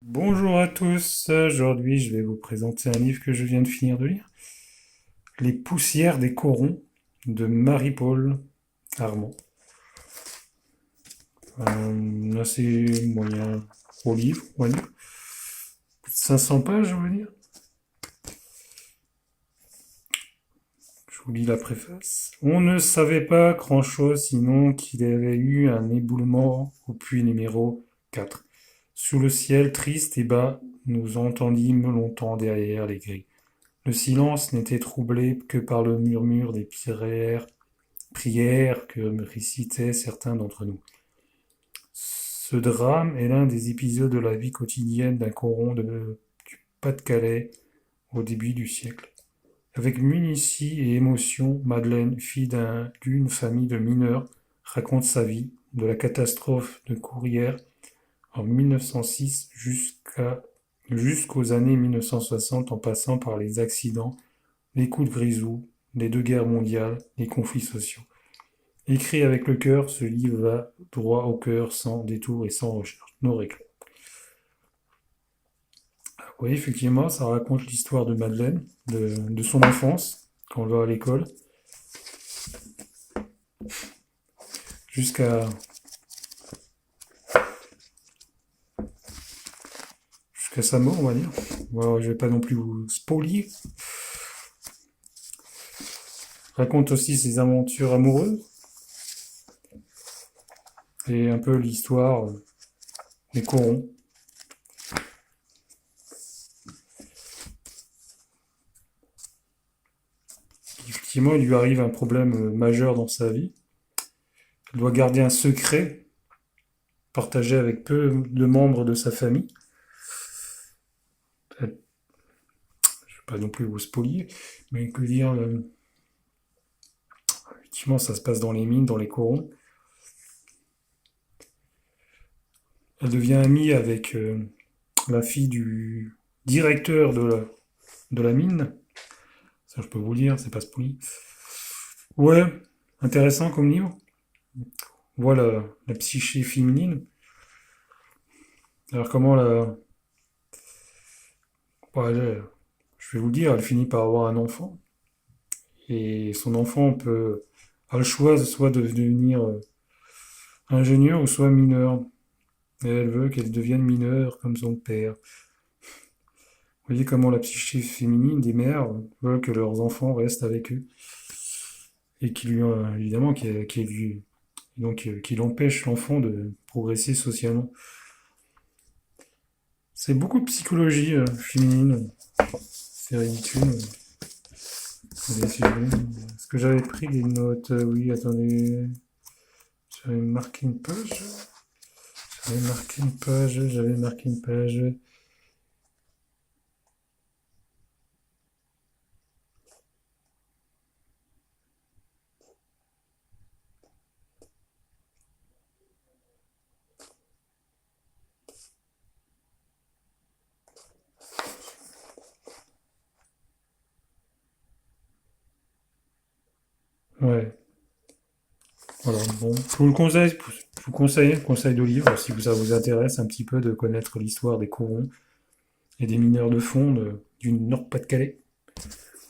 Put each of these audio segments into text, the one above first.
Bonjour à tous, aujourd'hui je vais vous présenter un livre que je viens de finir de lire, Les poussières des corons de Marie-Paul Armand. Un assez moyen gros livre, on va dire. Plus de 500 pages, on va dire. Je vous lis la préface. On ne savait pas grand-chose sinon qu'il y avait eu un éboulement au puits numéro 4. Sous le ciel triste et bas, nous entendîmes longtemps derrière les grilles. Le silence n'était troublé que par le murmure des prières que récitaient certains d'entre nous. Ce drame est l'un des épisodes de la vie quotidienne d'un coron du Pas-de-Calais au début du siècle. Avec munitie et émotion, Madeleine, fille d'une famille de mineurs, raconte sa vie, de la catastrophe de Courrières en 1906 jusqu'aux années 1960 en passant par les accidents, les coups de grisou, les deux guerres mondiales, les conflits sociaux. Écrit avec le cœur, ce livre va droit au cœur, sans détour et sans recherche. Nos réclames. Oui, effectivement, ça raconte l'histoire de Madeleine, de son enfance, quand elle va à l'école, jusqu'à jusqu'à sa mort, on va dire. Bon, je vais pas non plus vous spoiler. Raconte aussi ses aventures amoureuses et un peu l'histoire des corons. Effectivement, il lui arrive un problème majeur dans sa vie. Elle doit garder un secret partagé avec peu de membres de sa famille. Je ne vais pas non plus vous spoiler, mais que dire, effectivement, ça se passe dans les mines, dans les corons. Elle devient amie avec la fille du directeur de la mine. Ça, je peux vous le dire, c'est pas spoilé. Ouais, intéressant comme livre. Voilà, la psyché féminine. Alors comment la... Ouais, je vais vous le dire, elle finit par avoir un enfant. Et son enfant a le choix soit de devenir ingénieur ou soit mineur. Et elle veut qu'elle devienne mineure comme son père. Vous voyez comment la psyché féminine des mères veulent que leurs enfants restent avec eux. Et qui lui, évidemment, qui empêche l'enfant de progresser socialement. C'est beaucoup de psychologie féminine. C'est ridicule. Est-ce que j'avais pris des notes? Oui, attendez. J'avais marqué une page. J'avais marqué une page. Ouais, voilà. Bon, je vous conseille de livre si ça vous intéresse un petit peu de connaître l'histoire des corons et des mineurs de fond du Nord-Pas-de-Calais,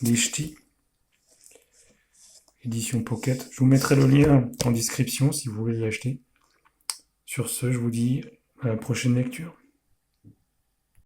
des ch'tis, édition Pocket. Je vous mettrai le lien en description si vous voulez l'acheter. Sur ce, je vous dis à la prochaine lecture.